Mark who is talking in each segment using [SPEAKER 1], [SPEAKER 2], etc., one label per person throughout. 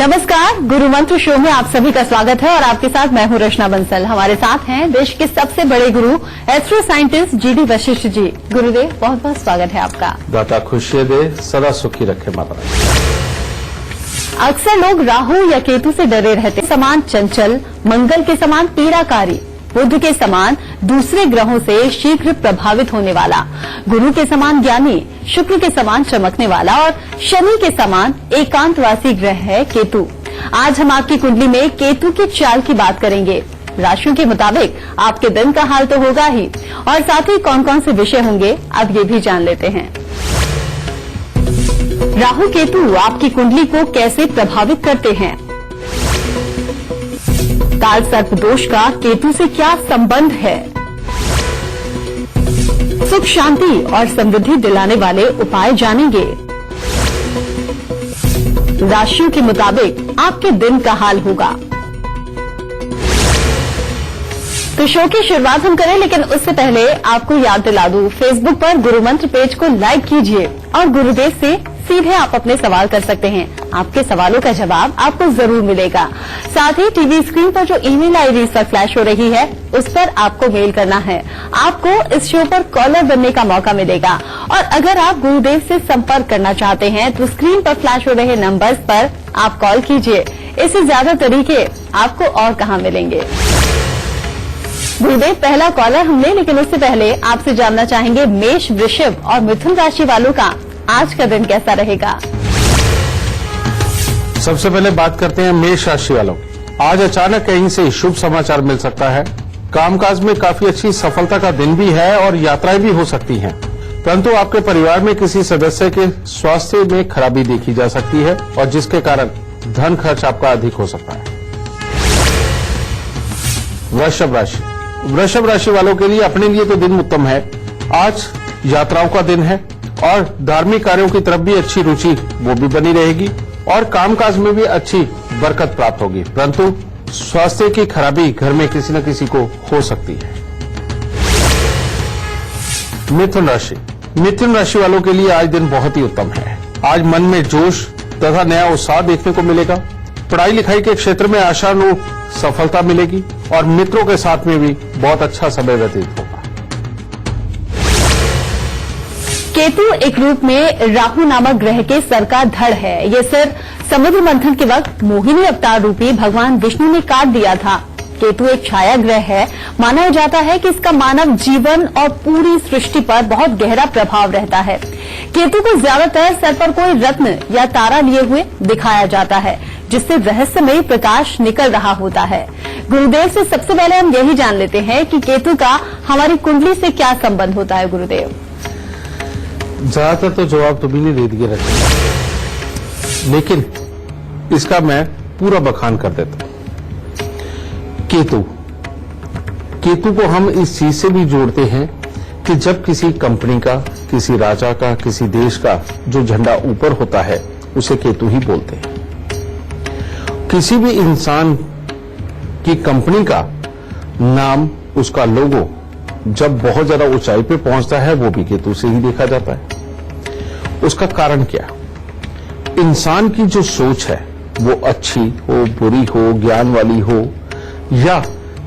[SPEAKER 1] नमस्कार, गुरु मंत्र शो में आप सभी का स्वागत है और आपके साथ मैं हूं रचना बंसल। हमारे साथ हैं देश के सबसे बड़े गुरु astro scientist GD Vashishtha ji. गुरुदेव, बहुत बहुत स्वागत है आपका।
[SPEAKER 2] दाता खुशी दे, सदा सुखी रखे माता।
[SPEAKER 1] अक्सर लोग राहु या केतु से डरे रहते, समान चंचल, मंगल के समान पीड़ाकारी, बुध के समान दूसरे ग्रहों से शीघ्र प्रभावित होने वाला, गुरु के समान ज्ञानी, शुक्र के समान चमकने वाला और शनि के समान एकांतवासी ग्रह है केतु। आज हम आपकी कुंडली में केतु की चाल की बात करेंगे। राशियों के मुताबिक आपके दिन का हाल तो होगा ही, और साथ ही कौन कौन से विषय होंगे अब ये भी जान लेते हैं। राहु केतु आपकी कुंडली को कैसे प्रभावित करते हैं? काल सर्प दोष का केतु से क्या संबंध है? सुख शांति और समृद्धि दिलाने वाले उपाय जानेंगे। राशियों के मुताबिक आपके दिन का हाल होगा। तो शो की शुरुआत हम करें, लेकिन उससे पहले आपको याद दिला दूं, फेसबुक पर गुरु मंत्र पेज को लाइक कीजिए और गुरुदेव से सीधे आप अपने सवाल कर सकते हैं। आपके सवालों का जवाब आपको जरूर मिलेगा। साथ ही टीवी स्क्रीन पर जो ईमेल आईडी इस पर फ्लैश हो रही है, उस पर आपको मेल करना है। आपको इस शो पर कॉलर बनने का मौका मिलेगा। और अगर आप गुरुदेव से संपर्क करना चाहते हैं तो स्क्रीन पर फ्लैश हो रहे नंबर्स पर आप कॉल कीजिए। इससे ज्यादा तरीके आपको और कहां मिलेंगे। गुरुदेव, पहला कॉलर हमने, लेकिन उससे पहले आपसे जानना चाहेंगे मेष, वृषभ और मिथुन राशि वालों का आज का दिन कैसा रहेगा।
[SPEAKER 2] सबसे पहले बात करते हैं मेष राशि वालों की। आज अचानक कहीं से शुभ समाचार मिल सकता है। कामकाज में काफी अच्छी सफलता का दिन भी है और यात्राएं भी हो सकती हैं, परंतु आपके परिवार में किसी सदस्य के स्वास्थ्य में खराबी देखी जा सकती है और जिसके कारण धन खर्च आपका अधिक हो सकता है। वृषभ राशि वालों के लिए अपने लिए तो दिन उत्तम है। आज यात्राओं का दिन है और धार्मिक कार्यों की तरफ भी अच्छी रुचि वो भी बनी रहेगी और कामकाज में भी अच्छी बरकत प्राप्त होगी, परंतु स्वास्थ्य की खराबी घर में किसी न किसी को हो सकती है। मिथुन राशि वालों के लिए आज दिन बहुत ही उत्तम है। आज मन में जोश तथा नया उत्साह देखने को मिलेगा। पढ़ाई लिखाई के क्षेत्र में आशानुरूप सफलता मिलेगी और मित्रों के साथ में भी बहुत अच्छा समय व्यतीत होगा।
[SPEAKER 1] केतु एक रूप में राहु नामक ग्रह के सर का धड़ है। ये सर समुद्र मंथन के वक्त मोहिनी अवतार रूपी भगवान विष्णु ने काट दिया था। केतु एक छाया ग्रह है। माना जाता है कि इसका मानव जीवन और पूरी सृष्टि पर बहुत गहरा प्रभाव रहता है। केतु को ज्यादातर सर पर कोई रत्न या तारा लिए हुए दिखाया जाता है, जिससे रहस्यमयी प्रकाश निकल रहा होता है। गुरुदेव से सबसे पहले हम यही जान लेते हैं कि केतु का हमारी कुंडली से क्या संबंध होता है। गुरुदेव,
[SPEAKER 2] ज्यादातर तो जवाब तुम्ही ने दे दिए रखे, लेकिन इसका मैं पूरा बखान कर देता हूं। केतु को हम इस चीज से भी जोड़ते हैं कि जब किसी कंपनी का, किसी राजा का, किसी देश का जो झंडा ऊपर होता है उसे केतु ही बोलते हैं। किसी भी इंसान की कंपनी का नाम, उसका लोगो जब बहुत ज्यादा ऊंचाई पे पहुंचता है वो भी केतु से ही देखा जाता है। उसका कारण क्या? इंसान की जो सोच है वो अच्छी हो, बुरी हो, ज्ञान वाली हो या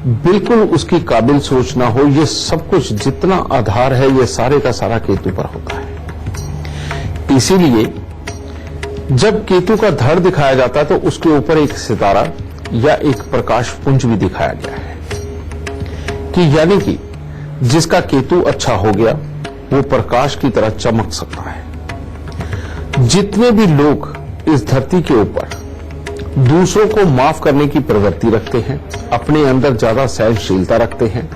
[SPEAKER 2] बिल्कुल उसकी काबिल सोच ना हो, ये सब कुछ जितना आधार है ये सारे का सारा केतु पर होता है। इसीलिए जब केतु का धड़ दिखाया जाता है तो उसके ऊपर एक सितारा या एक प्रकाश पुंज भी दिखाया गया है कि यानी कि जिसका केतु अच्छा हो गया वो प्रकाश की तरह चमक सकता है। जितने भी लोग इस धरती के ऊपर दूसरों को माफ करने की प्रवृत्ति रखते हैं, अपने अंदर ज्यादा सहनशीलता रखते हैं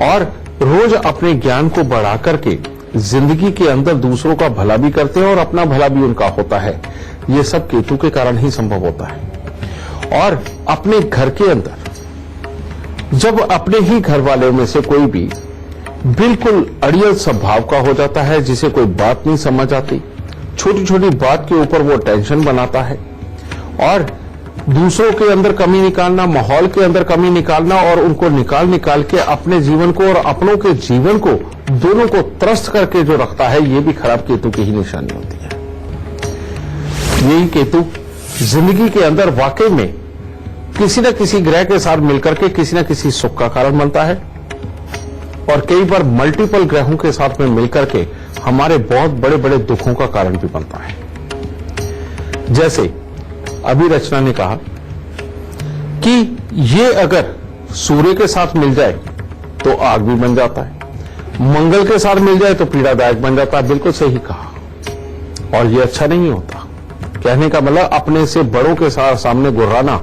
[SPEAKER 2] और रोज अपने ज्ञान को बढ़ा करके जिंदगी के अंदर दूसरों का भला भी करते हैं और अपना भला भी उनका होता है, ये सब केतु के कारण ही संभव होता है। और अपने घर के अंदर जब अपने ही घर वालों में से कोई भी बिल्कुल अड़ियल स्वभाव का हो जाता है, जिसे कोई बात नहीं समझ आती, छोटी छोटी बात के ऊपर वो टेंशन बनाता है और दूसरों के अंदर कमी निकालना, माहौल के अंदर कमी निकालना और उनको निकाल के अपने जीवन को और अपनों के जीवन को दोनों को त्रस्त करके जो रखता है, ये भी खराब केतु की ही निशानी होती है। यही केतु जिंदगी के अंदर वाकई में किसी न किसी ग्रह के साथ मिलकर के किसी न किसी सुख का कारण बनता है और कई बार मल्टीपल ग्रहों के साथ में मिलकर के हमारे बहुत बड़े बड़े दुखों का कारण भी बनता है। जैसे अभी रचना ने कहा कि ये अगर सूर्य के साथ मिल जाए तो आग भी बन जाता है, मंगल के साथ मिल जाए तो पीड़ादायक बन जाता है। बिल्कुल सही कहा, और ये अच्छा नहीं होता। कहने का मतलब अपने से बड़ों के सामने गुर्राना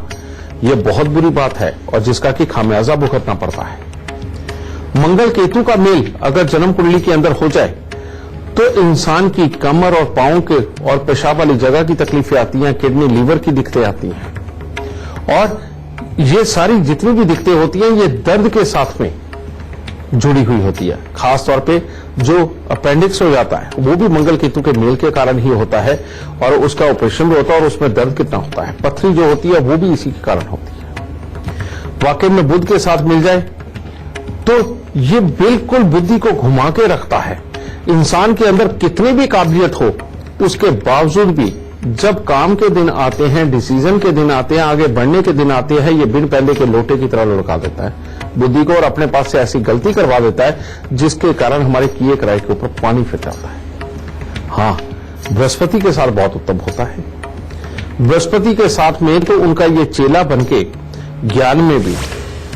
[SPEAKER 2] ये बहुत बुरी बात है और जिसका कि खामियाजा भुगतना पड़ता है। मंगल केतु का मेल अगर जन्म कुंडली के अंदर हो जाए तो इंसान की कमर और पांव के और पेशाब वाली जगह की तकलीफें आती हैं, किडनी लीवर की दिक्कतें आती हैं और ये सारी जितनी भी दिक्कतें होती हैं ये दर्द के साथ में जुड़ी हुई होती है। खास तौर पे जो अपेंडिक्स हो जाता है वो भी मंगल केतु के मेल के कारण ही होता है और उसका ऑपरेशन भी होता है और उसमें दर्द कितना होता है। पथरी जो होती है वो भी इसी के कारण होती है। वाकई में बुध के साथ मिल जाए तो ये बिल्कुल बुद्धि को घुमा के रखता है। इंसान के अंदर कितनी भी काबिलियत हो उसके बावजूद भी जब काम के दिन आते हैं, डिसीजन के दिन आते हैं, आगे बढ़ने के दिन आते हैं, ये बिन पहले के लोटे की तरह लुढ़का देता है बुद्धि को और अपने पास से ऐसी गलती करवा देता है जिसके कारण हमारे किए कराए के ऊपर पानी फिर जाता है। हाँ, बृहस्पति के साथ बहुत उत्तम होता है। बृहस्पति के साथ में तो उनका ये चेला बनके ज्ञान में भी,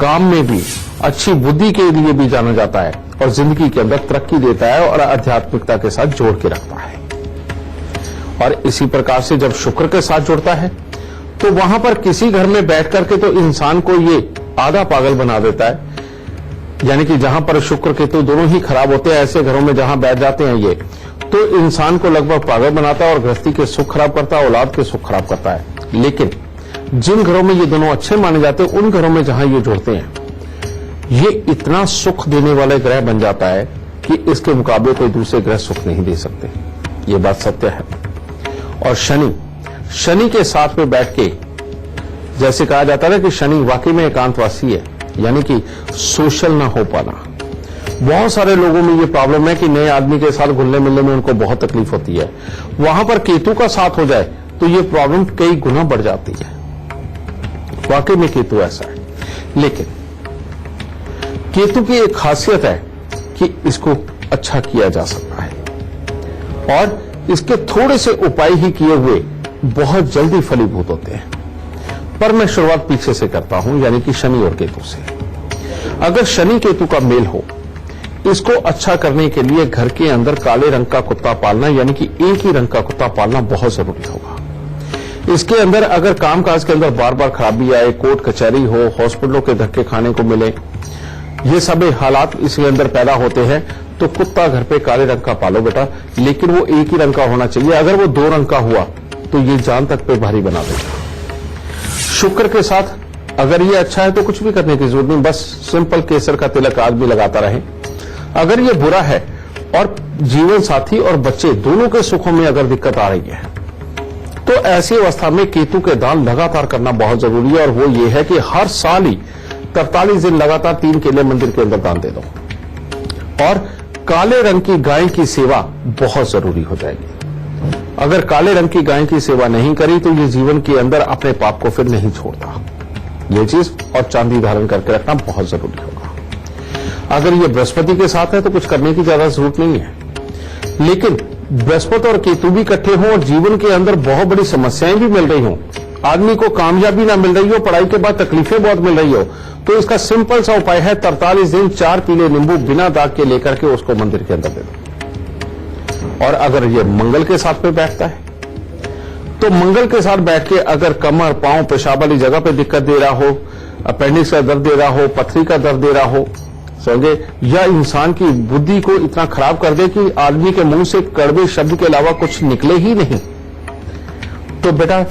[SPEAKER 2] काम में भी, अच्छी बुद्धि के लिए भी जाना जाता है और जिंदगी के अंदर तरक्की देता है और आध्यात्मिकता के साथ जोड़ के रखता है। और इसी प्रकार से जब शुक्र के साथ जुड़ता है तो वहां पर किसी घर में बैठ करके तो इंसान को ये आधा पागल बना देता है। यानी कि जहां पर शुक्र केतु दोनों ही खराब होते हैं, ऐसे घरों में जहां बैठ जाते हैं ये तो इंसान को लगभग पागल बनाता है और गृहस्थी के सुख खराब करता है, औलाद के सुख खराब करता है। लेकिन जिन घरों में ये दोनों अच्छे माने जाते हैं उन घरों में जहां ये जुड़ते हैं ये इतना सुख देने वाले ग्रह बन जाता है कि इसके मुकाबले कोई दूसरे ग्रह सुख नहीं दे सकते। ये बात सत्य है। और शनि के साथ में बैठ के जैसे कहा जाता है कि शनि वाकई में एकांतवासी है, यानी कि सोशल ना हो पाना। बहुत सारे लोगों में ये प्रॉब्लम है कि नए आदमी के साथ घुलने मिलने में उनको बहुत तकलीफ होती है। वहां पर केतु का साथ हो जाए तो ये प्रॉब्लम कई गुना बढ़ जाती है। वाकई में केतु ऐसा है। लेकिन केतु की एक खासियत है कि इसको अच्छा किया जा सकता है और इसके थोड़े से उपाय ही किए हुए बहुत जल्दी फलीभूत होते हैं। पर मैं शुरुआत पीछे से करता हूं, यानी कि शनि और केतु से। अगर शनि केतु का मेल हो, इसको अच्छा करने के लिए घर के अंदर काले रंग का कुत्ता पालना, यानी कि एक ही रंग का कुत्ता पालना बहुत जरूरी होगा। इसके अंदर अगर कामकाज के अंदर बार बार खराबी आए, कोर्ट कचहरी हो, हॉस्पिटलों के धक्के खाने को मिले, ये सब हालात इसके अंदर पैदा होते हैं तो कुत्ता घर पे काले रंग का पालो बेटा, लेकिन वो एक ही रंग का होना चाहिए। अगर वो 2 रंग का हुआ तो ये जान तक पे भारी बना देगा। शुक्र के साथ अगर ये अच्छा है तो कुछ भी करने की जरूरत नहीं, बस सिंपल केसर का तिलक आदमी लगाता रहे। अगर ये बुरा है और जीवन साथी और बच्चे दोनों के सुखों में अगर दिक्कत आ रही है तो ऐसी अवस्था में केतु के दान लगातार करना बहुत जरूरी है। और वो ये है कि हर साल ही 43 दिन लगातार 3 केले मंदिर के अंदर दान दे दो और काले रंग की गाय की सेवा बहुत जरूरी हो जाएगी। अगर काले रंग की गाय की सेवा नहीं करी तो ये जीवन के अंदर अपने पाप को फिर नहीं छोड़ता। ये चीज और चांदी धारण करके रखना बहुत जरूरी होगा। अगर ये बृहस्पति के साथ है तो कुछ करने की ज्यादा जरूरत नहीं है। लेकिन बृहस्पति और केतु भी इकट्ठे हों और जीवन के अंदर बहुत बड़ी समस्याएं भी मिल रही हों, आदमी को कामयाबी ना मिल रही हो, पढ़ाई के बाद तकलीफें बहुत मिल रही हो, तो इसका सिंपल सा उपाय है 43 दिन 4 पीले नींबू बिना दाग के लेकर के उसको मंदिर के अंदर दे दो। और अगर ये मंगल के साथ में बैठता है तो मंगल के साथ बैठ के अगर कमर, पांव, पेशाब वाली जगह पे दिक्कत दे रहा हो, अपेंडिक्स का दर्द दे रहा हो, पथरी का दर्द दे रहा हो, समझे, या इंसान की बुद्धि को इतना खराब कर दे कि आदमी के मुंह से कड़वे शब्द के अलावा कुछ निकले ही नहीं, तो बेटा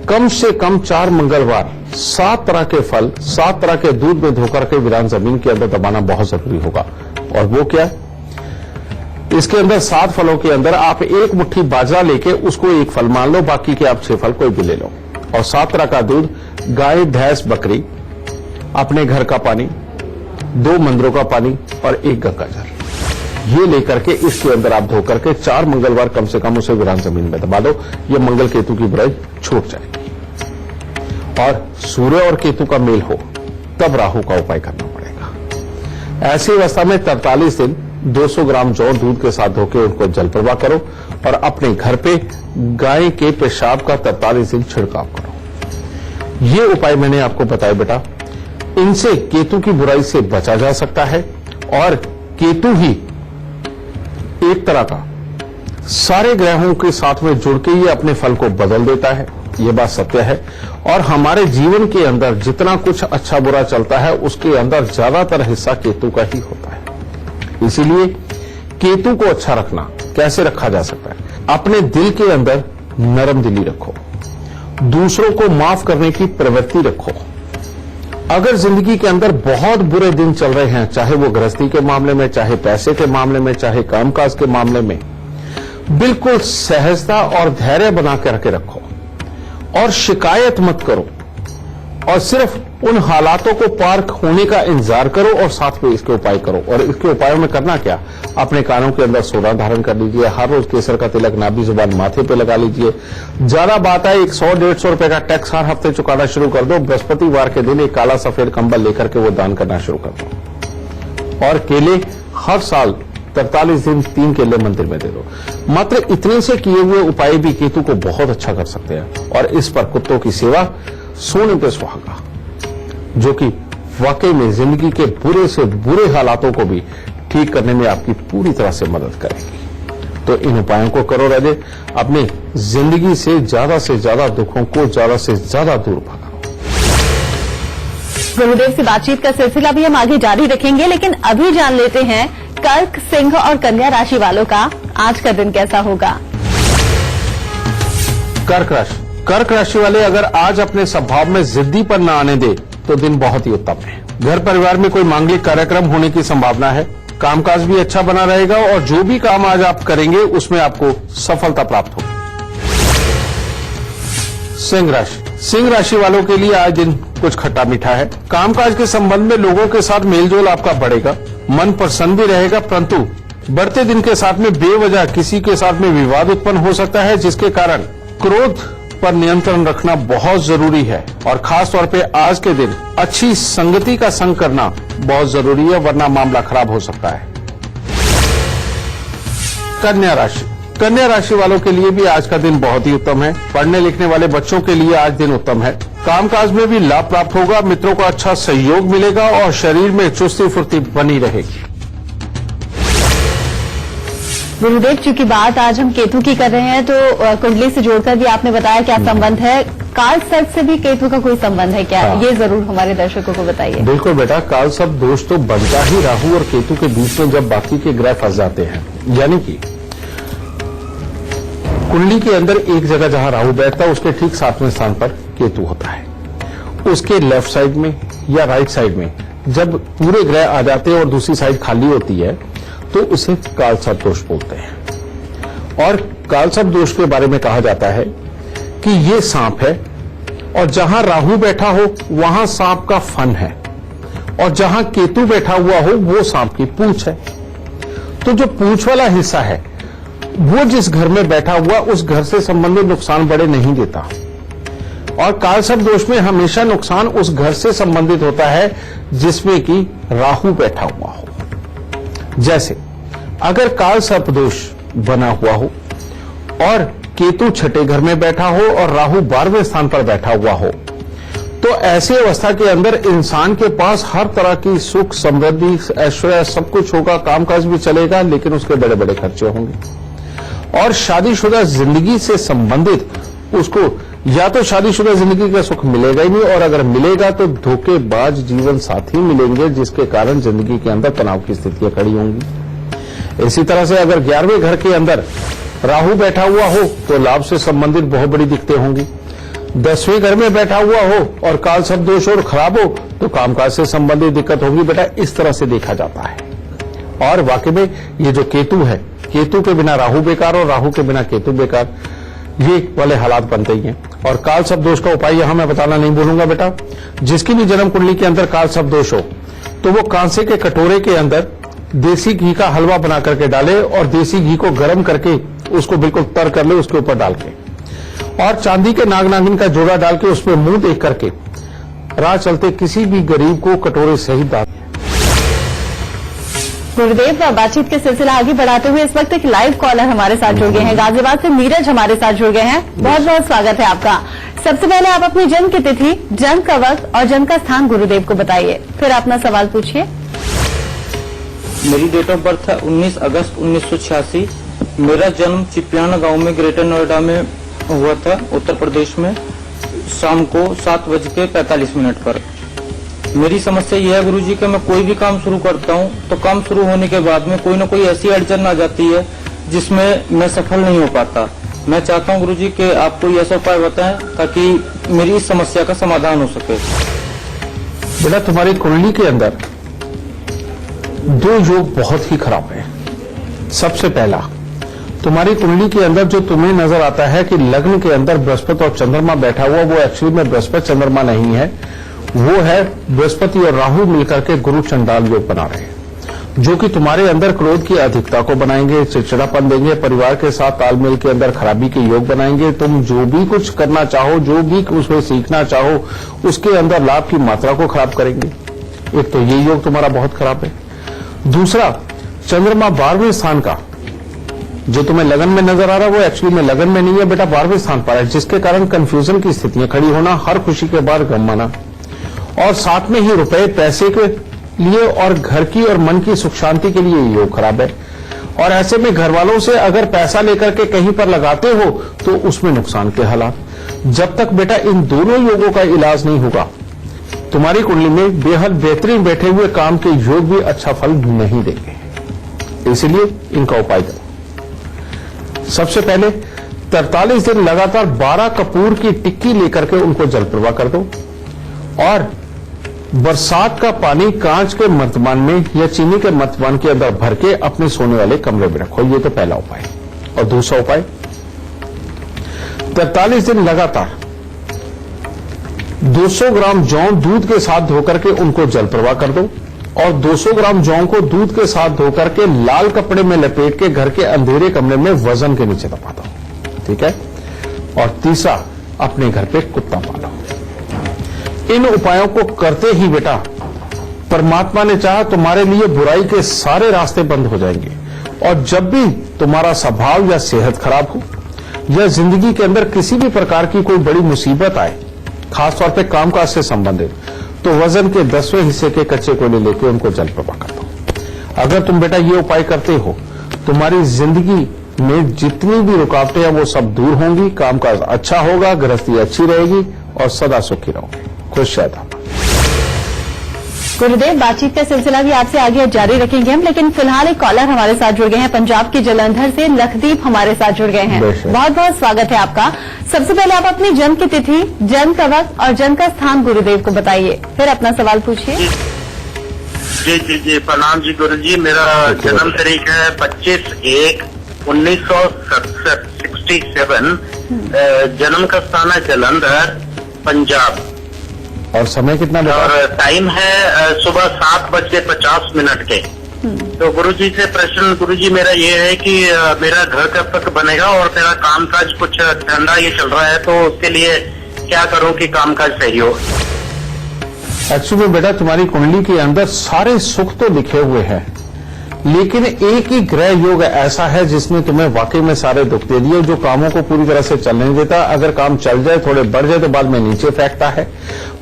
[SPEAKER 2] कम से कम 4 मंगलवार 7 तरह के फल, 7 तरह के दूध में धोकर के विरान जमीन के अंदर दबाना बहुत जरूरी होगा। और वो क्या है, इसके अंदर 7 फलों के अंदर आप 1 मुट्ठी बाजरा लेके उसको 1 फल मान लो, बाकी के आप 6 फल कोई भी ले लो। और 7 तरह का दूध, गाय, भैंस, बकरी, अपने घर का पानी, 2 मंदिरों का पानी और 1 गंगा जल। ये लेकर के इसके अंदर आप धो करके 4 मंगलवार कम से कम उसे वीरान जमीन में दबा दो। ये मंगल केतु की बुराई छूट जाएगी। और सूर्य और केतु का मेल हो तब राहु का उपाय करना पड़ेगा। ऐसी अवस्था में 43 दिन 200 ग्राम जौ दूध के साथ धोके उनको जल प्रवाह करो और अपने घर पे गाय के पेशाब का 43 दिन छिड़काव करो। ये उपाय मैंने आपको बताया बेटा, इनसे केतु की बुराई से बचा जा सकता है। और केतु ही एक तरह का सारे ग्रहों के साथ में जुड़ के ये अपने फल को बदल देता है, ये बात सत्य है। और हमारे जीवन के अंदर जितना कुछ अच्छा बुरा चलता है उसके अंदर ज्यादातर हिस्सा केतु का ही होता है। इसीलिए केतु को अच्छा रखना कैसे रखा जा सकता है? अपने दिल के अंदर नरम दिली रखो, दूसरों को माफ करने की प्रवृत्ति रखो। अगर जिंदगी के अंदर बहुत बुरे दिन चल रहे हैं, चाहे वो गृहस्थी के मामले में, चाहे पैसे के मामले में, चाहे कामकाज के मामले में, बिल्कुल सहजता और धैर्य बना के रखो और शिकायत मत करो और सिर्फ उन हालातों को पार होने का इंतजार करो और साथ में इसके उपाय करो। और इसके उपायों में करना क्या? अपने कानों के अंदर सोना धारण कर लीजिए, हर रोज केसर का तिलक नाभि जुबान माथे पे लगा लीजिए। ज्यादा बात है 100-150 रुपए का टैक्स हर हफ्ते चुकाना शुरू कर दो। बृहस्पतिवार के दिन एक काला सफेद कंबल लेकर के वो दान करना शुरू कर दो। और केले हर साल 43 दिन 3 केले मंदिर में दे दो। मात्र इतने से किए हुए उपाय भी केतु को बहुत अच्छा कर सकते हैं। और इस पर कुत्तों की सेवा सोने पे सुहागा, जो कि वाकई में जिंदगी के बुरे से बुरे हालातों को भी ठीक करने में आपकी पूरी तरह से मदद करेगी। तो इन उपायों को करो राजे, अपनी जिंदगी से ज्यादा दुखों को ज्यादा से ज्यादा दूर भगाओ।
[SPEAKER 1] गुरुदेव से बातचीत का सिलसिला भी हम आगे जारी रखेंगे, लेकिन अभी जान लेते हैं कर्क, सिंह और कन्या राशि वालों का आज का दिन कैसा होगा।
[SPEAKER 2] कर्क राशि वाले अगर आज अपने स्वभाव में जिद्दी पर न आने दे तो दिन बहुत ही उत्तम है। घर परिवार में कोई मांगलिक कार्यक्रम होने की संभावना है। कामकाज भी अच्छा बना रहेगा और जो भी काम आज आप करेंगे उसमें आपको सफलता प्राप्त होगी। सिंह राशि वालों के लिए आज दिन कुछ खट्टा मीठा है। कामकाज के संबंध में लोगों के साथ मेलजोल आपका बढ़ेगा, मन प्रसन्न भी रहेगा, परंतु बढ़ते दिन के साथ में बेवजह किसी के साथ में विवाद उत्पन्न हो सकता है, जिसके कारण क्रोध पर नियंत्रण रखना बहुत जरूरी है। और खास तौर पे आज के दिन अच्छी संगति का संग करना बहुत जरूरी है, वरना मामला खराब हो सकता है। कन्या राशि वालों के लिए भी आज का दिन बहुत ही उत्तम है। पढ़ने लिखने वाले बच्चों के लिए आज दिन उत्तम है। कामकाज में भी लाभ प्राप्त होगा, मित्रों का अच्छा सहयोग मिलेगा और शरीर में चुस्ती फुर्ती बनी रहेगी।
[SPEAKER 1] गुरुदेव, चूंकि बात आज हम केतु की कर रहे हैं तो कुंडली से जोड़कर भी आपने बताया क्या संबंध है। काल सर्प से भी केतु का कोई संबंध है क्या?
[SPEAKER 2] हाँ।
[SPEAKER 1] ये जरूर हमारे दर्शकों को बताइए।
[SPEAKER 2] बिल्कुल बेटा, काल सर्प दोष तो बनता ही राहु और केतु के बीच में जब बाकी के ग्रह फंस जाते हैं। यानी कि कुंडली के अंदर एक जगह जहां राहु बैठता है उसके ठीक 7वें स्थान पर केतु होता है। उसके लेफ्ट साइड में या राइट साइड में जब पूरे ग्रह आ जाते हैं और दूसरी साइड खाली होती है तो उसे काल सर्प दोष बोलते हैं। और काल सर्प दोष के बारे में कहा जाता है कि ये सांप है और जहां राहु बैठा हो वहां सांप का फन है और जहां केतु बैठा हुआ हो वो सांप की पूंछ है। तो जो पूंछ वाला हिस्सा है वो जिस घर में बैठा हुआ उस घर से संबंधित नुकसान बड़े नहीं देता। और काल सर्प दोष में हमेशा नुकसान उस घर से संबंधित होता है जिसमें कि राहु बैठा हुआ हो। जैसे अगर काल सर्प दोष बना हुआ हो और केतु छठे घर में बैठा हो और राहु 12वें स्थान पर बैठा हुआ हो, तो ऐसी अवस्था के अंदर इंसान के पास हर तरह की सुख समृद्धि ऐश्वर्य सब कुछ होगा, कामकाज भी चलेगा, लेकिन उसके बड़े बड़े खर्चे होंगे। और शादीशुदा जिंदगी से संबंधित उसको या तो शादीशुदा जिंदगी का सुख मिलेगा ही नहीं, और अगर मिलेगा तो धोखेबाज जीवन साथी मिलेंगे जिसके कारण जिंदगी के अंदर तनाव की स्थितियां खड़ी होंगी। इसी तरह से अगर 11वें घर के अंदर राहु बैठा हुआ हो तो लाभ से संबंधित बहुत बड़ी दिक्कतें होंगी। 10वें घर में बैठा हुआ हो और काल सर्प दोष और खराब हो तो कामकाज से संबंधित दिक्कत होगी। बेटा इस तरह से देखा जाता है। और वाकई में ये जो केतु है, केतु के बिना राहु बेकार और राहु के बिना केतु बेकार, ये वाले हालात बनते ही हैं। और काल सर्प दोष का उपाय यहां मैं बताना नहीं बोलूंगा बेटा। जिसकी भी जन्म कुंडली के अंदर काल सर्प दोष हो तो वो कांसे के कटोरे के अंदर देसी घी का हलवा बना करके डाले और देसी घी को गर्म करके उसको बिल्कुल तर कर ले उसके ऊपर डाल के, और चांदी के नाग नागिन का जोड़ा डाल के उसमें मुंह देख करके राह चलते किसी भी गरीब को कटोरे सहित दान।
[SPEAKER 1] गुरुदेव, बातचीत के सिलसिला आगे बढ़ाते हुए इस वक्त एक लाइव कॉलर हमारे साथ जुड़ गए हैं। गाजियाबाद से नीरज हमारे साथ जुड़ गए हैं। बहुत बहुत स्वागत है आपका। सबसे पहले आप अपनी जन्म की तिथि, जन्म का वक्त और जन्म का स्थान गुरुदेव को बताइए, फिर अपना सवाल पूछिए।
[SPEAKER 3] मेरी डेट ऑफ बर्थ है 19 अगस्त 1986। मेरा जन्म चिपियाना गांव में ग्रेटर नोएडा में हुआ था, उत्तर प्रदेश में, शाम को 7:45 पर। मेरी समस्या यह है गुरुजी कि मैं कोई भी काम शुरू करता हूं तो काम शुरू होने के बाद में कोई न कोई ऐसी अड़चन आ जाती है जिसमें मैं सफल नहीं हो पाता। मैं चाहता हूं गुरुजी कि आप कोई ऐसा उपाय बताएं ताकि मेरी इस समस्या का समाधान हो सके।
[SPEAKER 2] बेटा, तुम्हारी कुंडली के अंदर दो योग बहुत ही खराब है। सबसे पहला, तुम्हारी कुंडली के अंदर जो तुम्हें नजर आता है कि लग्न के अंदर बृहस्पति और चंद्रमा बैठा हुआ, वो एक्चुअली में बृहस्पति चंद्रमा नहीं है, वो है बृहस्पति और राहु मिलकर के गुरु चंडाल योग बना रहे हैं, जो कि तुम्हारे अंदर क्रोध की अधिकता को बनाएंगे, चिड़चिड़ापन देंगे, परिवार के साथ तालमेल के अंदर खराबी के योग बनाएंगे। तुम जो भी कुछ करना चाहो, जो भी उसमें सीखना चाहो, उसके अंदर लाभ की मात्रा को खराब करेंगे। एक तो ये योग तुम्हारा बहुत खराब है। दूसरा, चंद्रमा 12वें स्थान का जो तुम्हें लगन में नजर आ रहा है वो एक्चुअली में लगन में नहीं है बेटा, 12वें स्थान पर है, जिसके कारण कंफ्यूजन की स्थितियां खड़ी होना, हर खुशी के बाद गम आना, और साथ में ही रुपए पैसे के लिए और घर की और मन की सुख शांति के लिए योग खराब है। और ऐसे में घर वालों से अगर पैसा लेकर के कहीं पर लगाते हो तो उसमें नुकसान के हालात। जब तक बेटा इन दोनों योगों का इलाज नहीं होगा, तुम्हारी कुंडली में बेहद बेहतरीन बैठे हुए काम के योग भी अच्छा फल नहीं देंगे। इसलिए इनका उपाय करो। सबसे पहले 43 दिन लगातार 12 कपूर की टिक्की लेकर के उनको जल प्रवाह कर दो, और बरसात का पानी कांच के मर्तमान में या चीनी के मर्तमान के अंदर भर के अपने सोने वाले कमरे में रखो। ये तो पहला उपाय। और दूसरा उपाय, 43 दिन लगातार 200 ग्राम जौ दूध के साथ धोकर के उनको जल प्रवाह कर दो, और 200 ग्राम जौ को दूध के साथ धोकर के लाल कपड़े में लपेट के घर के अंधेरे कमरे में वजन के नीचे दबा दो। ठीक है। और तीसरा, अपने घर पे कुत्ता पालो। इन उपायों को करते ही बेटा परमात्मा ने चाहा तुम्हारे लिए बुराई के सारे रास्ते बंद हो जाएंगे। और जब भी तुम्हारा स्वभाव या सेहत खराब हो या जिंदगी के अंदर किसी भी प्रकार की कोई बड़ी मुसीबत आए, खासतौर पे कामकाज से संबंधित, तो वजन के 10वें हिस्से के कच्चे कोयले लेके उनको जल प्रवाह कर दो। अगर तुम बेटा ये उपाय करते हो, तुम्हारी जिंदगी में जितनी भी रुकावटें हैं वो सब दूर होंगी, कामकाज अच्छा होगा, गृहस्थी अच्छी रहेगी और सदा सुखी रहोगे। खुश रहता।
[SPEAKER 1] गुरुदेव, बातचीत का सिलसिला भी आपसे आगे जारी रखेंगे हम, लेकिन फिलहाल एक कॉलर हमारे साथ जुड़ गए हैं। पंजाब के जलंधर से लखदीप हमारे साथ जुड़ गए हैं। बहुत बहुत स्वागत है आपका। सबसे पहले आप अपनी जन्म की तिथि, जन्म का वक्त और जन्म का स्थान गुरुदेव को बताइए, फिर अपना सवाल पूछिए।
[SPEAKER 4] जी जी जी, प्रणाम जी गुरु जी। मेरा जन्म तारीख है 25/1/1967। जन्म का स्थान है जलंधर, पंजाब।
[SPEAKER 2] और समय कितना बेटा?
[SPEAKER 4] और टाइम है सुबह 7:50 के। तो गुरुजी से प्रश्न गुरुजी मेरा ये है कि मेरा घर कब तक बनेगा और मेरा कामकाज कुछ ठंडा ये चल रहा है, तो उसके लिए क्या करूं कि कामकाज सही हो।
[SPEAKER 2] एक्चुअली बेटा तुम्हारी कुंडली के अंदर सारे सुख तो लिखे हुए हैं, लेकिन एक ही ग्रह योग ऐसा है जिसने तुम्हें वाकई में सारे दुख दे दिए, जो कामों को पूरी तरह से चलने नहीं देता। अगर काम चल जाए, थोड़े बढ़ जाए तो बाद में नीचे फेंकता है।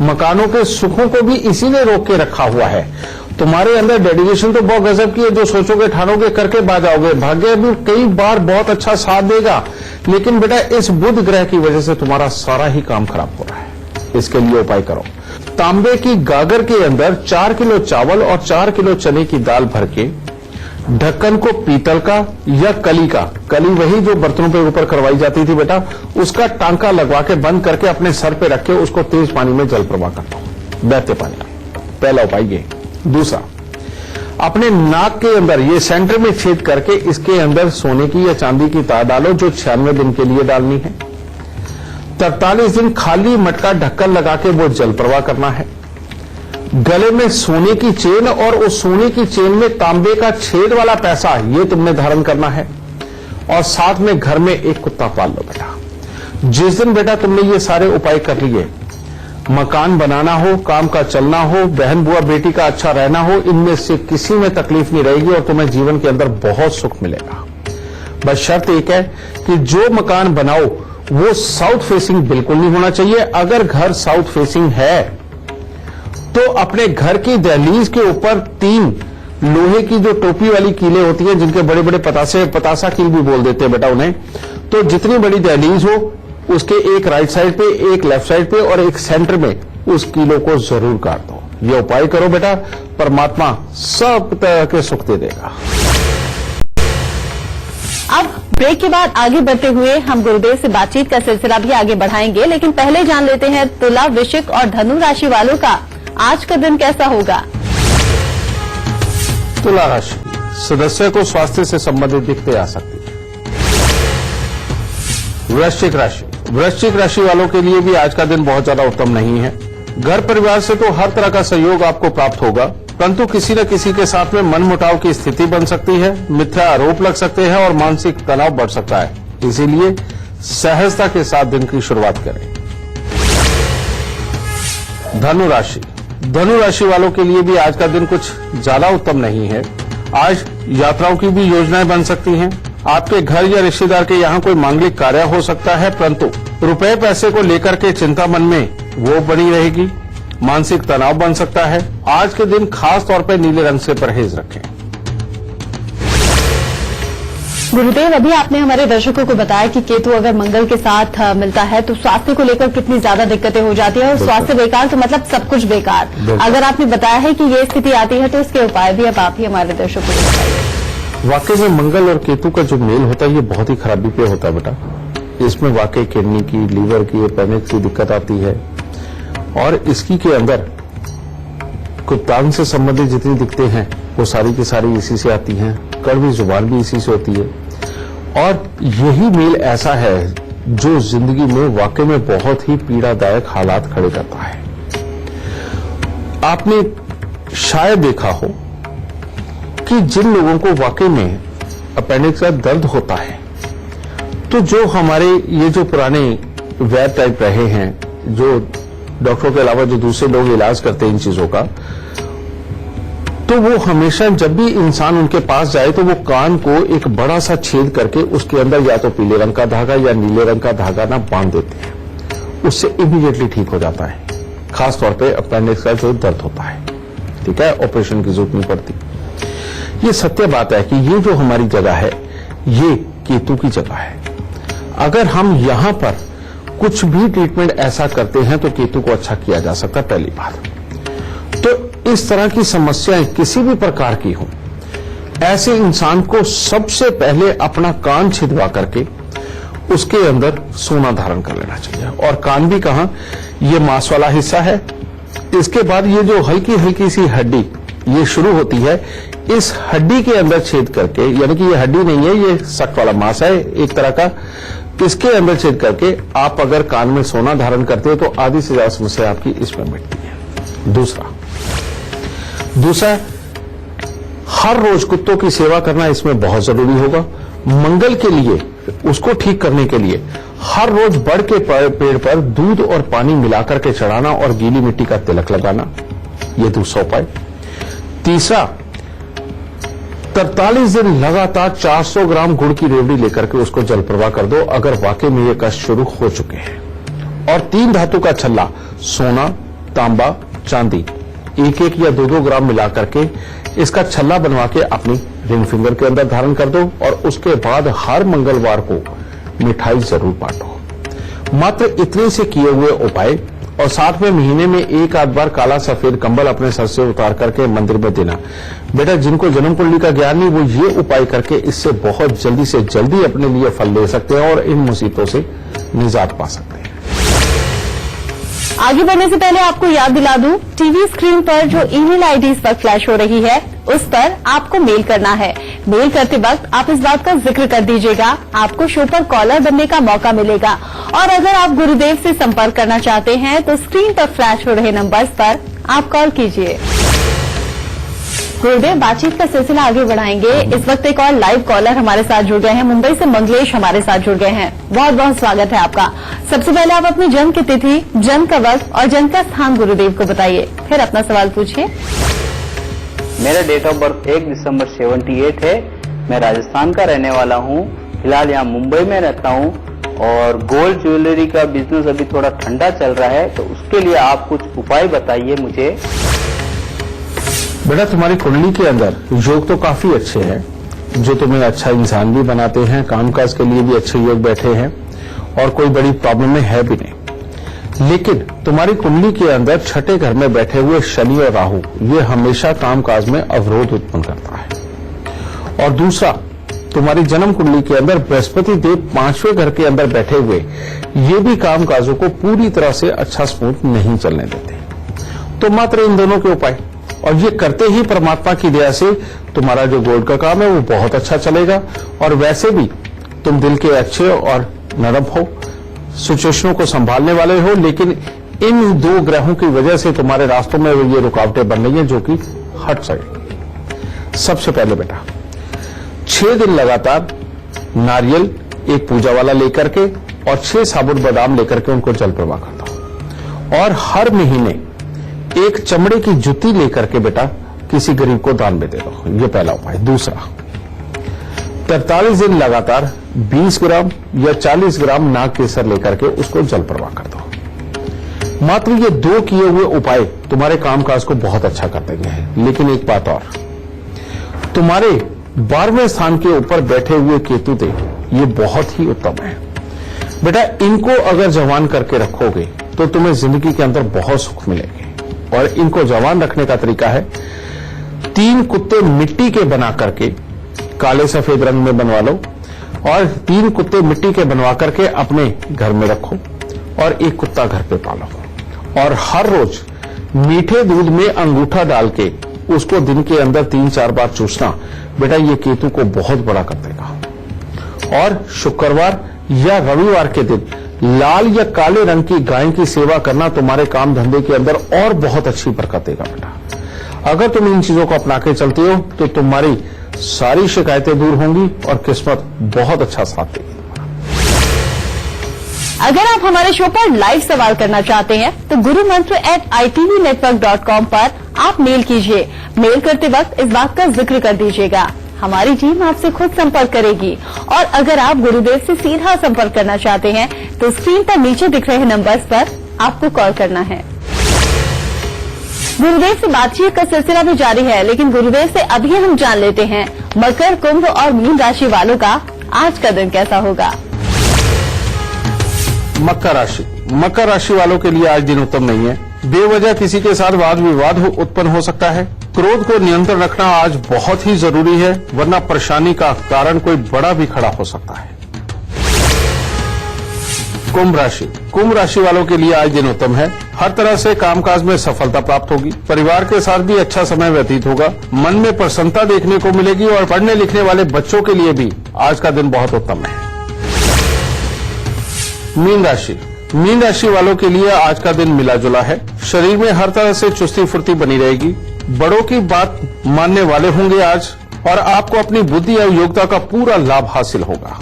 [SPEAKER 2] मकानों के सुखों को भी इसी ने रोक के रखा हुआ है। तुम्हारे अंदर डेडिकेशन तो बहुत गजब की है, जो सोचोगे ठानोगे करके बाज आओगे। भाग्य भी कई बार बहुत अच्छा साथ देगा, लेकिन बेटा इस बुध ग्रह की वजह से तुम्हारा सारा ही काम खराब हो रहा है। इसके लिए उपाय करो। तांबे की गागर के अंदर 4 किलो चावल और 4 किलो चने की दाल भर के ढक्कन को पीतल का या कली का, कली वही जो बर्तनों पे ऊपर करवाई जाती थी बेटा, उसका टांका लगवा के बंद करके अपने सर पे रख के उसको तेज पानी में जल प्रवाह करता हूं, बहते पानी। पहला उपाय ये। दूसरा, अपने नाक के अंदर ये सेंटर में छेद करके इसके अंदर सोने की या चांदी की तार डालो, जो 96 दिन के लिए डालनी है। 43 दिन खाली मटका ढक्कन लगा के वो जल प्रवाह करना है। गले में सोने की चेन और उस सोने की चेन में तांबे का छेद वाला पैसा, ये तुमने धारण करना है। और साथ में घर में एक कुत्ता पाल लो बेटा। जिस दिन बेटा तुमने ये सारे उपाय कर लिए, मकान बनाना हो, काम का चलना हो, बहन बुआ बेटी का अच्छा रहना हो, इनमें से किसी में तकलीफ नहीं रहेगी और तुम्हें जीवन के अंदर बहुत सुख मिलेगा। बस शर्त एक है कि जो मकान बनाओ वो साउथ फेसिंग बिल्कुल नहीं होना चाहिए। अगर घर साउथ फेसिंग है तो अपने घर की दहलीज के ऊपर 3 लोहे की जो टोपी वाली कीलें होती हैं, जिनके बड़े बड़े पतासा कील भी बोल देते हैं बेटा उन्हें, तो जितनी बड़ी दहलीज हो उसके एक राइट साइड पे, एक लेफ्ट साइड पे और एक सेंटर में उस कीलों को जरूर काट दो। ये उपाय करो बेटा, परमात्मा सब तरह के सुख दे देगा।
[SPEAKER 1] अब ब्रेक के बाद आगे बढ़ते हुए हम गुरुदेव से बातचीत का सिलसिला भी आगे बढ़ाएंगे, लेकिन पहले जान लेते हैं तुला, वृश्चिक और धनु राशि वालों का आज का दिन कैसा होगा।
[SPEAKER 2] तुला राशि, सदस्य को स्वास्थ्य से संबंधित दिक्कतें आ सकती है। वृश्चिक राशि, वृश्चिक राशि वालों के लिए भी आज का दिन बहुत ज्यादा उत्तम नहीं है। घर परिवार से तो हर तरह का सहयोग आपको प्राप्त होगा, परंतु किसी न किसी के साथ में मनमुटाव की स्थिति बन सकती है, मिथ्या आरोप लग सकते हैं और मानसिक तनाव बढ़ सकता है। इसीलिए सहजता के साथ दिन की शुरुआत करें। धनु राशि, धनु राशि वालों के लिए भी आज का दिन कुछ ज्यादा उत्तम नहीं है। आज यात्राओं की भी योजनाएं बन सकती हैं। आपके घर या रिश्तेदार के यहाँ कोई मांगलिक कार्य हो सकता है, परंतु रुपए पैसे को लेकर के चिंता मन में वो बनी रहेगी। मानसिक तनाव बन सकता है। आज के दिन खास तौर पर नीले रंग से परहेज रखें।
[SPEAKER 1] गुरुदेव, अभी आपने हमारे दर्शकों को बताया कि केतु अगर मंगल के साथ मिलता है तो स्वास्थ्य को लेकर कितनी ज्यादा दिक्कतें हो जाती है, और स्वास्थ्य बेकार तो मतलब सब कुछ बेकार। अगर आपने बताया है कि ये स्थिति आती है तो इसके उपाय भी अब आप ही हमारे दर्शकों को बताइए।
[SPEAKER 2] वाकई में मंगल और केतु का जो मेल होता है ये बहुत ही खराबी पे होता है बेटा। इसमें वाकई किडनी की, लीवर की, अपेंडिक्स की दिक्कत आती है और इसकी के अंदर कुप्तांग से संबंधित जितनी दिक्कतें हैं वो सारी की सारी इसी से आती हैं। कड़वी जुबान भी इसी से होती है और यही मेल ऐसा है जो जिंदगी में वाकई में बहुत ही पीड़ादायक हालात खड़े करता है। आपने शायद देखा हो कि जिन लोगों को वाकई में अपेंडिक्स का दर्द होता है, तो जो हमारे ये जो पुराने वैद्य टाइप रहे हैं, जो डॉक्टरों के अलावा जो दूसरे लोग इलाज करते हैं इन चीजों का, तो वो हमेशा जब भी इंसान उनके पास जाए तो वो कान को एक बड़ा सा छेद करके उसके अंदर या तो पीले रंग का धागा या नीले रंग का धागा ना बांध देते हैं। उससे इमीडिएटली ठीक हो जाता है, खास तौर पे अपेंडिक्स का जो दर्द होता है। ठीक है, ऑपरेशन की जरूरत नहीं पड़ती। ये सत्य बात है कि ये जो हमारी जगह है ये केतु की जगह है। अगर हम यहां पर कुछ भी ट्रीटमेंट ऐसा करते हैं तो केतु को अच्छा किया जा सकता है, पहली बात। तो इस तरह की समस्याएं किसी भी प्रकार की हो, ऐसे इंसान को सबसे पहले अपना कान छिदवा करके उसके अंदर सोना धारण कर लेना चाहिए। और कान भी कहां, ये मांस वाला हिस्सा है। इसके बाद ये जो हल्की हल्की सी हड्डी ये शुरू होती है, इस हड्डी के अंदर छेद करके, यानी कि ये हड्डी नहीं है, ये सख्त वाला मांस है एक तरह का, इसके अंदर छेद करके आप अगर कान में सोना धारण करते हो तो आधी से ज्यादा समस्या आपकी इसमें मिटती है। दूसरा, हर रोज कुत्तों की सेवा करना इसमें बहुत जरूरी होगा। मंगल के लिए, उसको ठीक करने के लिए हर रोज बड़ के पेड़ पर दूध और पानी मिलाकर के चढ़ाना और गीली मिट्टी का तिलक लगाना, यह दूसरा उपाय। तीसरा, 43 दिन लगातार 400 ग्राम गुड़ की रेवड़ी लेकर के उसको जल प्रवाह कर दो अगर वाकई में ये कष्ट शुरू हो चुके हैं। और 3 धातु का छल्ला, सोना, तांबा, चांदी, 1-1 या 2-2 ग्राम मिलाकर के इसका छल्ला बनवा के अपनी रिंग फिंगर के अंदर धारण कर दो और उसके बाद हर मंगलवार को मिठाई जरूर बांटो। मात्र इतने से किए हुए उपाय और साथ में महीने में 1-8 बार काला सफेद कंबल अपने सर से उतार करके मंदिर में देना। बेटा, जिनको जन्म कुंडली का ज्ञान नहीं वो ये उपाय करके इससे बहुत जल्दी से जल्दी अपने लिए फल ले सकते हैं और इन मुसीबतों से निजात पा सकते हैं।
[SPEAKER 1] आगे बढ़ने से पहले आपको याद दिला दूं, टीवी स्क्रीन पर जो ईमेल आईडी इस वक्त फ्लैश हो रही है उस पर आपको मेल करना है। मेल करते वक्त आप इस बात का जिक्र कर दीजिएगा, आपको शो पर कॉलर बनने का मौका मिलेगा। और अगर आप गुरुदेव से संपर्क करना चाहते हैं तो स्क्रीन पर फ्लैश हो रहे नंबर्स पर आप कॉल कीजिए। गुरुदेव, बातचीत का सिलसिला आगे बढ़ाएंगे। इस वक्त एक और लाइव कॉलर हमारे साथ जुड़ गए हैं। मुंबई से मंगलेश हमारे साथ जुड़ गए हैं। बहुत बहुत स्वागत है आपका। सबसे पहले आप अपनी जन्म की तिथि, जन्म का वक्त और जन्म का स्थान गुरुदेव को बताइए, फिर अपना सवाल पूछिए।
[SPEAKER 5] मेरा डेट ऑफ बर्थ 1 दिसंबर 78 है। मैं राजस्थान का रहने वाला हूँ। फिलहाल यहाँ मुंबई में रहता हूँ और गोल्ड ज्वेलरी का बिजनेस अभी थोड़ा ठंडा चल रहा है, तो उसके लिए आप कुछ उपाय बताइए मुझे।
[SPEAKER 2] बेटा, तुम्हारी कुंडली के अंदर योग तो काफी अच्छे हैं, जो तुम्हें अच्छा इंसान भी बनाते हैं, कामकाज के लिए भी अच्छे योग बैठे हैं और कोई बड़ी प्रॉब्लम में है भी नहीं। लेकिन तुम्हारी कुंडली के अंदर छठे घर में बैठे हुए शनि और राहु, ये हमेशा कामकाज में अवरोध उत्पन्न करता है। और दूसरा, तुम्हारी जन्म कुंडली के अंदर बृहस्पति देव 5वें घर के अंदर बैठे हुए, ये भी कामकाजों को पूरी तरह से अच्छा स्मूथ नहीं चलने देते। तो मात्र इन दोनों के उपाय, और ये करते ही परमात्मा की दया से तुम्हारा जो गोल्ड का काम है वो बहुत अच्छा चलेगा। और वैसे भी तुम दिल के अच्छे और नरम हो, सिचुएशनों को संभालने वाले हो, लेकिन इन दो ग्रहों की वजह से तुम्हारे रास्तों में ये रुकावटें बन रही हैं जो कि हट सके। सबसे पहले बेटा, 6 दिन लगातार नारियल एक पूजा वाला लेकर के और 6 साबुत बादाम लेकर के उनको जल प्रवाह कर दो। और हर महीने एक चमड़े की जूती लेकर के बेटा किसी गरीब को दान में दे दो। ये पहला उपाय। दूसरा, 43 दिन लगातार 20 ग्राम या 40 ग्राम नाग केसर लेकर के उसको जल प्रवाह कर दो। मात्र ये 2 किए हुए उपाय तुम्हारे कामकाज को बहुत अच्छा कर देंगे। लेकिन एक बात और, तुम्हारे 12वें स्थान के ऊपर बैठे हुए केतु देव, ये बहुत ही उत्तम है बेटा। इनको अगर जवान करके रखोगे तो तुम्हें जिंदगी के अंदर बहुत सुख मिलेगी। और इनको जवान रखने का तरीका है, 3 कुत्ते मिट्टी के बना करके काले सफेद रंग में बनवा लो और 3 कुत्ते मिट्टी के बनवा करके अपने घर में रखो और एक कुत्ता घर पे पालो। और हर रोज मीठे दूध में अंगूठा डाल के उसको दिन के अंदर 3-4 बार चूसना बेटा, ये केतु को बहुत बड़ा कर देगा। और शुक्रवार या रविवार के दिन लाल या काले रंग की गाय की सेवा करना तुम्हारे काम धंधे के अंदर और बहुत अच्छी बरकत देगा बेटा। अगर तुम इन चीजों को अपना के चलते हो तो तुम्हारी सारी शिकायतें दूर होंगी और किस्मत बहुत अच्छा साथ देगी।
[SPEAKER 1] अगर आप हमारे शो पर लाइव सवाल करना चाहते हैं तो gurumantra@itvnetwork.com पर आप मेल कीजिए। मेल करते वक्त इस बात का जिक्र कर दीजिएगा, हमारी टीम आपसे खुद संपर्क करेगी। और अगर आप गुरुदेव से सीधा संपर्क करना चाहते हैं तो स्क्रीन पर नीचे दिख रहे नंबर्स पर आपको कॉल करना है। गुरुदेव से बातचीत का सिलसिला भी जारी है, लेकिन गुरुदेव से अभी हम जान लेते हैं मकर, कुंभ और मीन राशि वालों का आज का दिन कैसा होगा।
[SPEAKER 2] मकर राशि वालों के लिए आज दिन उत्तम नहीं है। बेवजह किसी के साथ वाद विवाद उत्पन्न हो सकता है। क्रोध को नियंत्रण रखना आज बहुत ही जरूरी है, वरना परेशानी का कारण कोई बड़ा भी खड़ा हो सकता है। कुंभ राशि वालों के लिए आज दिन उत्तम है। हर तरह से कामकाज में सफलता प्राप्त होगी। परिवार के साथ भी अच्छा समय व्यतीत होगा। मन में प्रसन्नता देखने को मिलेगी और पढ़ने लिखने वाले बच्चों के लिए भी आज का दिन बहुत उत्तम है। मीन राशि वालों के लिए आज का दिन मिला जुला है। शरीर में हर तरह से चुस्ती फुर्ती बनी रहेगी। बड़ों की बात मानने वाले होंगे आज, और आपको अपनी बुद्धि और योग्यता का पूरा लाभ हासिल होगा।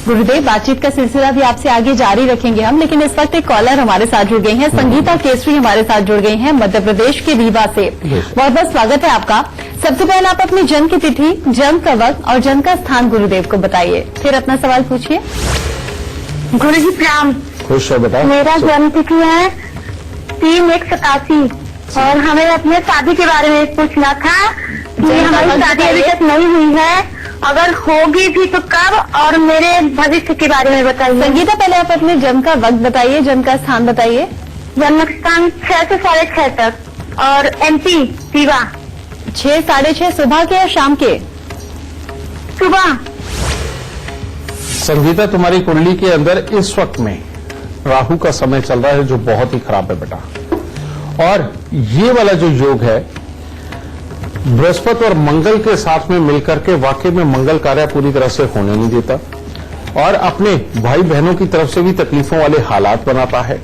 [SPEAKER 1] गुरुदेव, बातचीत का सिलसिला भी आपसे आगे जारी रखेंगे हम, लेकिन इस वक्त एक कॉलर हमारे साथ जुड़ गई हैं। संगीता केसरी हमारे साथ जुड़ गई हैं मध्य प्रदेश के रीवा से। बहुत बहुत स्वागत है आपका। सबसे पहले आप अपनी जन्म की तिथि, जन्म का वक्त और जन्म का स्थान गुरुदेव को बताइए, फिर अपना सवाल पूछिए।
[SPEAKER 6] गुरु जी प्रणाम।
[SPEAKER 2] खुश हो बेटा।
[SPEAKER 6] मेरा जन्म तिथि है 3/1/87 और हमें अपने शादी के बारे में पूछना था कि हमारी शादी अभी तक नहीं हुई है, अगर होगी भी तो कब, और मेरे भविष्य के बारे में बताइए।
[SPEAKER 1] संगीता, पहले आप अपने जन्म का वक्त बताइए, जन्म का स्थान बताइए।
[SPEAKER 6] जन्म स्थान 6 से 6:30 तक और MP रीवा।
[SPEAKER 1] 6, 6:30 सुबह के या शाम के?
[SPEAKER 6] सुबह।
[SPEAKER 2] संगीता, तुम्हारी कुंडली के अंदर इस वक्त में राहु का समय चल रहा है, जो बहुत ही खराब है बेटा। और ये वाला जो योग है बृहस्पति और मंगल के साथ में मिलकर के वाकई में मंगल कार्य पूरी तरह से होने नहीं देता, और अपने भाई बहनों की तरफ से भी तकलीफों वाले हालात बनाता है।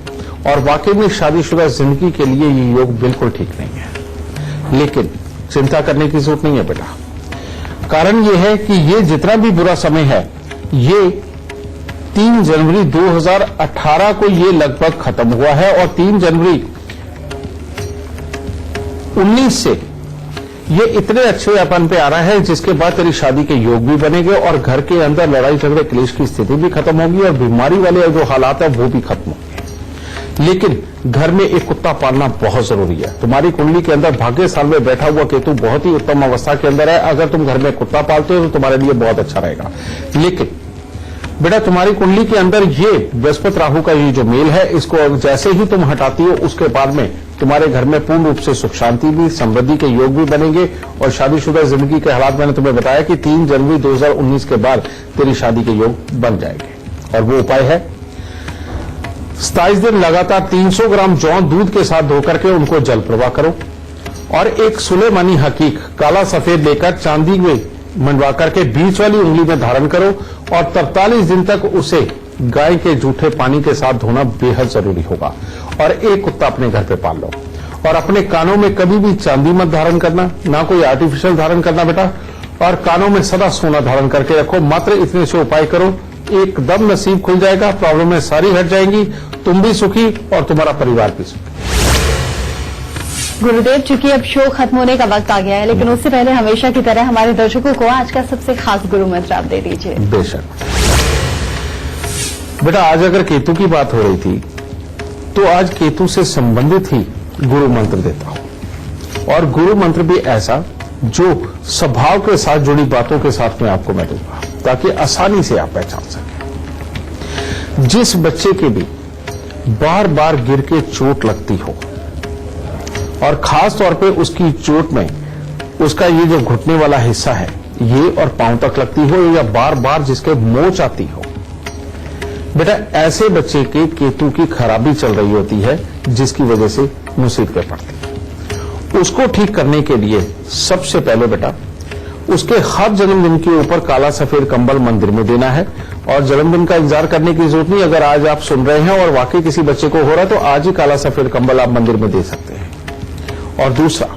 [SPEAKER 2] और वाकई में शादीशुदा जिंदगी के लिए ये योग बिल्कुल ठीक नहीं है। लेकिन चिंता करने की जरूरत नहीं है बेटा। कारण ये है कि ये जितना भी बुरा समय है, ये 3 जनवरी 2018 को ये लगभग खत्म हुआ है और 3 जनवरी 19 से ये इतने अच्छे अपन पे आ रहा है जिसके बाद तेरी शादी के योग भी बनेंगे और घर के अंदर लड़ाई झगड़े क्लेश की स्थिति भी खत्म होगी और बीमारी वाले जो हालात है वो भी खत्म होंगे। लेकिन घर में एक कुत्ता पालना बहुत जरूरी है। तुम्हारी कुंडली के अंदर भाग्य स्थान में बैठा हुआ केतु बहुत ही उत्तम अवस्था के अंदर है। अगर तुम घर में कुत्ता पालते हो तो तुम्हारे लिए बहुत अच्छा रहेगा। लेकिन बेटा तुम्हारी कुंडली के अंदर ये बृहस्पति राहु का ये जो मेल है, इसको जैसे ही तुम हटाती हो उसके बाद में तुम्हारे घर में पूर्ण रूप से सुख शांति भी, समृद्धि के योग भी बनेंगे और शादीशुदा जिंदगी के हालात मैंने तुम्हें बताया कि 3 जनवरी 2019 के बाद तेरी शादी के योग बन जाएंगे। और वो उपाय है 27 दिन लगातार 300 ग्राम जौ दूध के साथ धोकर के उनको जल प्रवाह करो और एक सुलेमानी हकीक काला सफेद लेकर चांदी में मंडवा करके बीच वाली उंगली में धारण करो और 43 दिन तक उसे गाय के जूठे पानी के साथ धोना बेहद जरूरी होगा। और एक कुत्ता अपने घर पे पाल लो और अपने कानों में कभी भी चांदी मत धारण करना, ना कोई आर्टिफिशियल धारण करना बेटा, और कानों में सदा सोना धारण करके रखो। मात्र इतने से उपाय करो, एकदम नसीब खुल जाएगा, प्रॉब्लमें सारी हट जाएंगी, तुम भी सुखी और तुम्हारा परिवार भी सुखी।
[SPEAKER 1] गुरुदेव, चूंकि अब शो खत्म होने का वक्त आ गया है, लेकिन उससे पहले हमेशा की तरह हमारे दर्शकों को आज का सबसे खास गुरु मंत्र आप दे दीजिए।
[SPEAKER 2] बेशक बेटा, आज अगर केतु की बात हो रही थी तो आज केतु से संबंधित ही गुरु मंत्र देता हूं। और गुरु मंत्र भी ऐसा जो स्वभाव के साथ जुड़ी बातों के साथ में आपको मैं दूंगा ताकि आसानी से आप पहचान सकें। जिस बच्चे के भी बार बार गिर के चोट लगती हो और खास तौर पे उसकी चोट में उसका ये जो घुटने वाला हिस्सा है ये और पांव तक लगती हो या बार बार जिसके मोच आती हो, बेटा ऐसे बच्चे के केतु की खराबी चल रही होती है जिसकी वजह से मुसीबतें पड़ती है। उसको ठीक करने के लिए सबसे पहले बेटा उसके हर जन्मदिन के ऊपर काला सफेद कंबल मंदिर में देना है और जन्मदिन का इंतजार करने की जरूरत नहीं। अगर आज आप सुन रहे हैं और वाकई किसी बच्चे को हो रहा है तो आज ही काला सफेद कंबल आप मंदिर में दे सकते हैं। और दूसरा,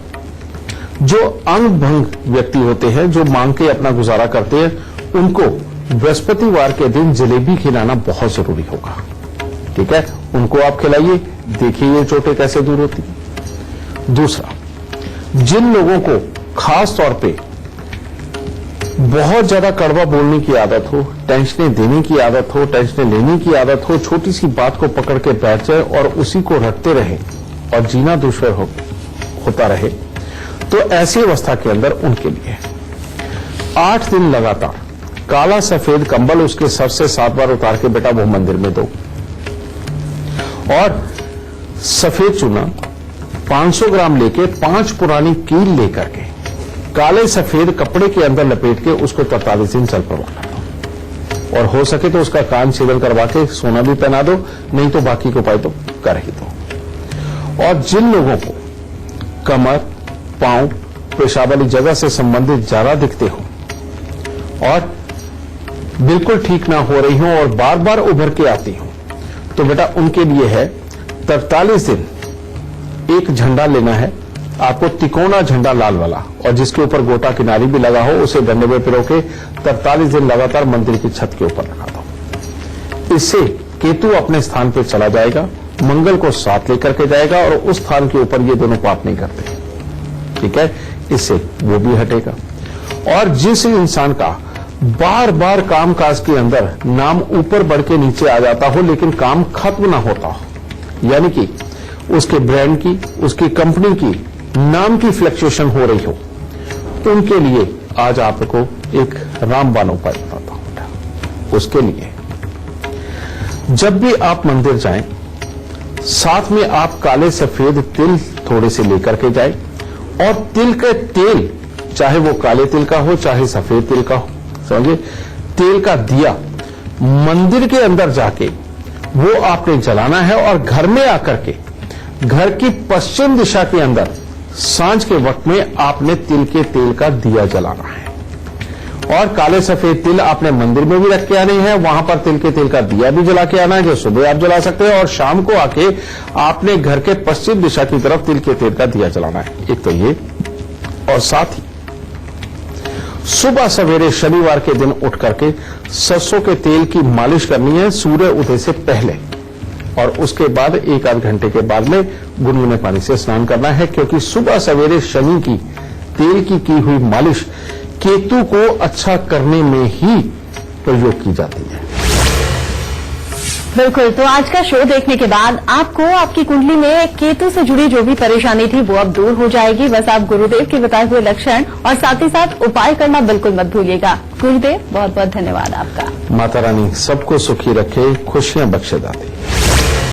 [SPEAKER 2] जो अंग भंग व्यक्ति होते हैं जो मांग के अपना गुजारा करते हैं, उनको बृहस्पतिवार के दिन जलेबी खिलाना बहुत जरूरी होगा। ठीक है, उनको आप खिलाइए, देखिए ये चोटें कैसे दूर होती हैं। दूसरा, जिन लोगों को खास तौर पे बहुत ज्यादा कड़वा बोलने की आदत हो, टेंशनें देने की आदत हो, टेंशनें लेने की आदत हो, छोटी सी बात को पकड़ के बैठ जाए और उसी को रटते रहे और जीना दुश्वार होता रहे, तो ऐसी अवस्था के अंदर उनके लिए 8 दिन लगातार काला सफेद कंबल उसके सर से 7 बार उतार के बेटा वो मंदिर में दो और सफेद चूना 500 ग्राम लेके 5 पुरानी कील लेकर के काले सफेद कपड़े के अंदर लपेट के उसको 43 दिन चल प्रवाह कर दो और हो सके तो उसका कान छेदन करवा के सोना भी पहना दो, नहीं तो बाकी को उपाय तो कर ही दो। और जिन लोगों को कमर, पांव, पेशाब वाली जगह से संबंधित ज्यादा दिखते हो और बिल्कुल ठीक ना हो रही हो और बार बार उभर के आती हो, तो बेटा उनके लिए है 43 दिन एक झंडा लेना है आपको, तिकोना झंडा लाल वाला, और जिसके ऊपर गोटा किनारी भी लगा हो, उसे डंडे में पिरो के 43 दिन लगातार मंदिर की छत के ऊपर रखा दो। इससे केतु अपने स्थान पर चला जाएगा, मंगल को साथ लेकर के जाएगा और उस स्थान के ऊपर ये दोनों पाप नहीं करते। ठीक है, इससे वो भी हटेगा। और जिस इंसान का बार बार काम काज के अंदर नाम ऊपर बढ़ के नीचे आ जाता हो लेकिन काम खत्म ना होता हो, यानी कि उसके ब्रांड की, उसकी कंपनी की नाम की फ्लक्चुएशन हो रही हो, उनके लिए आज आपको एक रामबाण उपाय बताता हूं। उसके लिए जब भी आप मंदिर जाएं, साथ में आप काले सफेद तिल थोड़े से लेकर के जाएं और तिल के तेल, चाहे वो काले तिल का हो चाहे सफेद तिल का हो, समझिए, तेल का दिया मंदिर के अंदर जाके वो आपने जलाना है और घर में आकर के घर की पश्चिम दिशा के अंदर सांझ के वक्त में आपने तिल के तेल का दिया जलाना है और काले सफेद तिल आपने मंदिर में भी रख के आने हैं, वहां पर तिल के तेल का दिया भी जला के आना है, जो सुबह आप जला सकते हैं, और शाम को आके आपने घर के पश्चिम दिशा की तरफ तिल के तेल का दिया जलाना है। एक तो ये, और साथ ही सुबह सवेरे शनिवार के दिन उठ करके सरसों के तेल की मालिश करनी है सूर्य उदय से पहले, और उसके बाद 1 आध घंटे के बाद में गुनगुने पानी से स्नान करना है, क्योंकि सुबह सवेरे शनि की तेल की हुई मालिश केतु को अच्छा करने में ही प्रयोग की जाती है।
[SPEAKER 1] बिल्कुल, तो आज का शो देखने के बाद आपको आपकी कुंडली में केतु से जुड़ी जो भी परेशानी थी वो अब दूर हो जाएगी। बस आप गुरुदेव के बताए हुए लक्षण और साथ ही साथ उपाय करना बिल्कुल मत भूलिएगा। गुरुदेव, बहुत बहुत धन्यवाद आपका।
[SPEAKER 2] माता रानी सबको सुखी रखे, खुशियां बख्शे दाती।